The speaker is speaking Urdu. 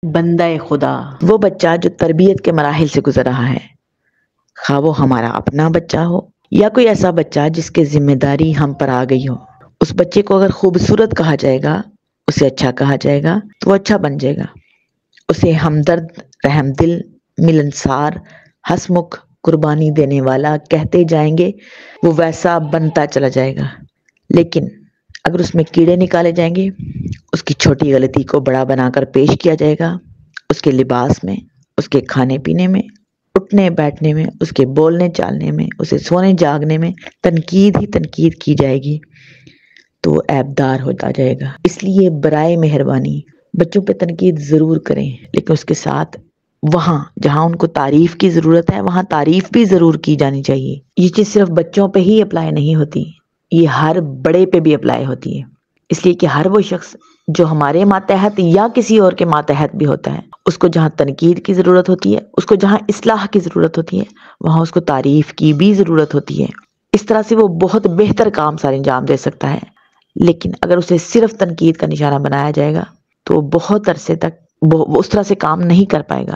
بندہ خدا وہ بچہ جو تربیت کے مراحل سے گزر رہا ہے، خواہ وہ ہمارا اپنا بچہ ہو یا کوئی ایسا بچہ جس کے ذمہ داری ہم پر آ گئی ہو، اس بچے کو اگر خوبصورت کہا جائے گا، اسے اچھا کہا جائے گا تو وہ اچھا بن جائے گا، اسے ہمدرد، رحم دل، ملنسار، ہسمکھ، قربانی دینے والا کہتے جائیں گے، وہ ویسا بنتا چلا جائے گا۔ لیکن اگر اس میں کیڑے نکالے جائیں گے، اس کی چھوٹی غلطی کو بڑا بنا کر پیش کیا جائے گا، اس کے لباس میں، اس کے کھانے پینے میں، اٹھنے بیٹھنے میں، اس کے بولنے چالنے میں، اسے سونے جاگنے میں تنقید ہی تنقید کی جائے گی، تو وہ عیبدار ہوتا جائے گا۔ اس لیے برائے مہربانی بچوں پہ تنقید ضرور کریں، لیکن اس کے ساتھ وہاں جہاں ان کو تعریف کی ضرورت ہے وہاں تعریف بھی ضرور کی جانی چاہیے۔ یہ چیز صرف بچوں پہ ہی اپلائی نہیں ہوتی، یہ ہر بڑے پہ بھی اپلائی ہوتی ہے، اس لیے کہ ہر وہ شخص جو ہمارے ماتحت یا کسی اور کے ماتحت بھی ہوتا ہے، اس کو جہاں تنقید کی ضرورت ہوتی ہے، اس کو جہاں اصلاح کی ضرورت ہوتی ہے، وہاں اس کو تعریف کی بھی ضرورت ہوتی ہے۔ اس طرح سے وہ بہت بہتر کام سارے انجام دے سکتا ہے۔ لیکن اگر اسے صرف تنقید کا نشانہ بنایا جائے گا تو بہت عرصے تک وہ اس طرح سے کام نہیں کر پائے گا۔